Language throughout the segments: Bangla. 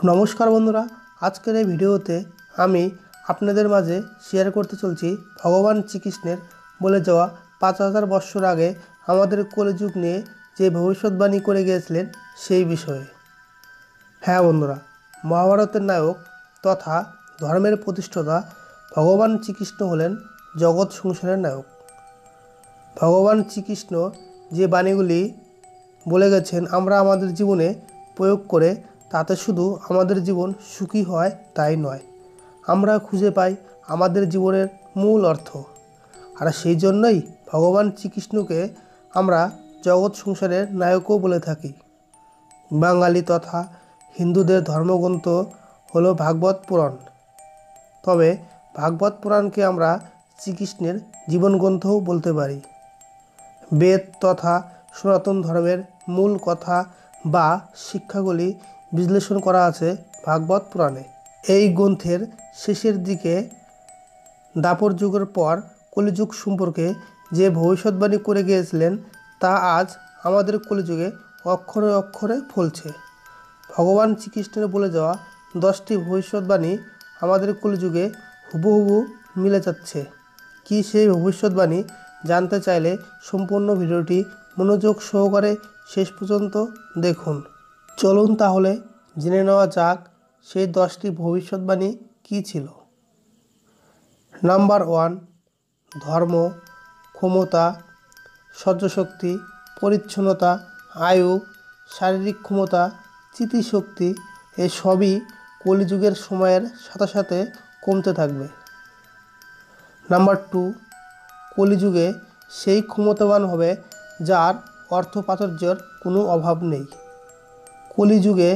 নমস্কার বন্ধুরা, আজকের এই ভিডিওতে আমি আপনাদের মাঝে শেয়ার করতে চলছি ভগবান শ্রীকৃষ্ণের বলে যাওয়া 5000 বৎসর আগে আমাদের কলিযুগ নিয়ে যে ভবিষ্যৎবাণী করে গিয়েছিলেন সেই বিষয়ে। হ্যাঁ বন্ধুরা, মহাভারতের নায়ক তথা ধর্মের প্রতিষ্ঠাতা ভগবান শ্রীকৃষ্ণ হলেন জগৎ সংসারের নায়ক। ভগবান শ্রীকৃষ্ণ যে বাণীগুলি বলে গেছেন আমরা আমাদের জীবনে প্রয়োগ করে তাতে শুধু আমাদের জীবন সুখী হয় তাই নয়, আমরা খুঁজে পাই আমাদের জীবনের মূল অর্থ। আর সেই জন্যই ভগবান শ্রীকৃষ্ণকে আমরা জগৎ সংসারের নায়কও বলে থাকি। বাঙালি তথা হিন্দুদের ধর্মগ্রন্থ হলো ভাগবত পুরাণ। তবে ভাগবত পুরাণকে আমরা শ্রীকৃষ্ণের জীবনগ্রন্থও বলতে পারি। বেদ তথা সনাতন ধর্মের মূল কথা বা শিক্ষাগুলি বিশ্লেষণ করা আছে ভাগবত পুরাণে। এই গ্রন্থের শেষের দিকে দ্বাপর যুগের পর কলিযুগ সম্পর্কে যে ভবিষ্যৎবাণী করে গিয়েছিলেন তা আজ আমাদের কলিযুগে অক্ষরে অক্ষরে ফলছে। ভগবান শ্রীকৃষ্ণের বলে যাওয়া 10টি ভবিষ্যৎবাণী আমাদের কলিযুগে হুবহু মিলে যাচ্ছে। কি সেই ভবিষ্যৎবাণী জানতে চাইলে সম্পূর্ণ ভিডিওটি মনোযোগ সহকারে শেষ পর্যন্ত দেখুন। চলুন তাহলে জেনে নেওয়া যাক সেই 10টি ভবিষ্যৎবাণী কী ছিল। নাম্বার 1, ধর্ম, ক্ষমতা, সহ্যশক্তি, পরিচ্ছন্নতা, আয়ু, শারীরিক ক্ষমতা, স্মৃতিশক্তি এসবই কলিযুগের সময়ের সাথে সাথে কমতে থাকবে। নাম্বার 2, কলিযুগে সেই ক্ষমতাবান হবে যার অর্থ প্রাচুর্যের কোনো অভাব নেই। কলিযুগে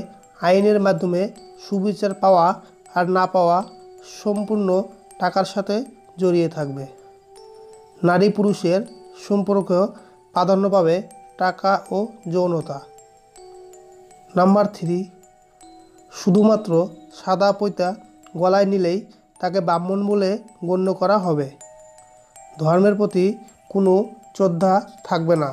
আইনের মাধ্যমে সুবিচার পাওয়া আর না পাওয়া সম্পূর্ণ টাকার সাথে জড়িয়ে থাকবে। নারী পুরুষের সম্পর্ক প্রাধান্য পাবে টাকা ও যৌনতা। নাম্বার 3, শুধুমাত্র সাদা পৈতা গলায় নিলেই তাকে ব্রাহ্মণ বলে গণ্য করা হবে। ধর্মের প্রতি কোনো শ্রদ্ধা থাকবে না।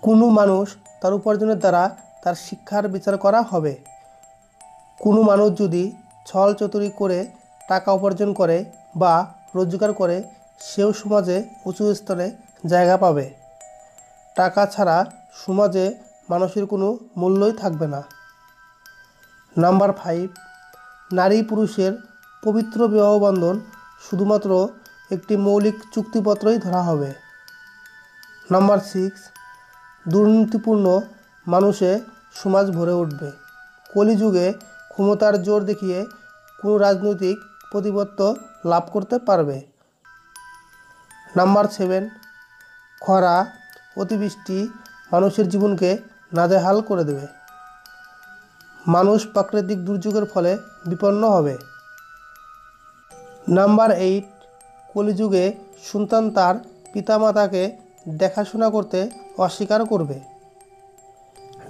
কোনো মানুষ তার উপার্জনের দ্বারা তার শিক্ষার বিচার করা হবে। কোনো মানুষ যদি ছল চতুরি করে টাকা উপার্জন করে বা রোজগার করে সেও সমাজে উঁচু স্তরে জায়গা পাবে। টাকা ছাড়া সমাজে মানুষের কোনো মূল্যই থাকবে না। নাম্বার 5, নারী পুরুষের পবিত্র বিবাহবন্ধন শুধুমাত্র একটি মৌলিক চুক্তিপত্রই ধরা হবে। নাম্বার 6, দুর্নীতিপূর্ণ মানুষে সমাজ ভরে উঠবে। কলিযুগে ক্ষমতার জোর দেখিয়ে কোনো রাজনৈতিক প্রতিপত্ত লাভ করতে পারবে। নাম্বার 7, খরা অতিবৃষ্টি মানুষের জীবনকে নাজেহাল করে দেবে। মানুষ প্রাকৃতিক দুর্যোগের ফলে বিপন্ন হবে। নাম্বার 8, কলিযুগে সন্তান তার পিতামাতাকে দেখাশোনা করতে অস্বীকার করবে।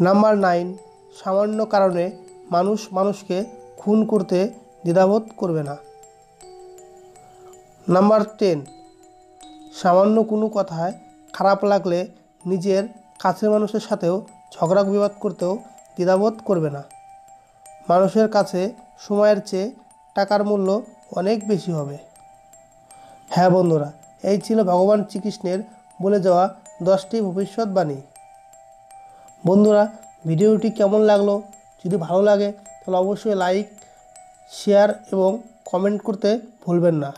নাম্বার 9, সামান্য কারণে মানুষ মানুষকে খুন করতে দ্বিধাবোধ করবে না। নাম্বার 10, সামান্য কোনো কথায় খারাপ লাগলে নিজের কাছের মানুষের সাথেও ঝগড়া বিবাদ করতেও দ্বিধাবোধ করবে না। মানুষের কাছে সময়ের চেয়ে টাকার মূল্য অনেক বেশি হবে। হ্যাঁ বন্ধুরা, এই ছিল ভগবান শ্রীকৃষ্ণের বলে যাওয়া 10টি ভবিষ্যৎবাণী। বন্ধুরা, ভিডিওটি কেমন লাগলো? যদি ভালো লাগে তাহলে অবশ্যই লাইক, শেয়ার এবং কমেন্ট করতে ভুলবেন না।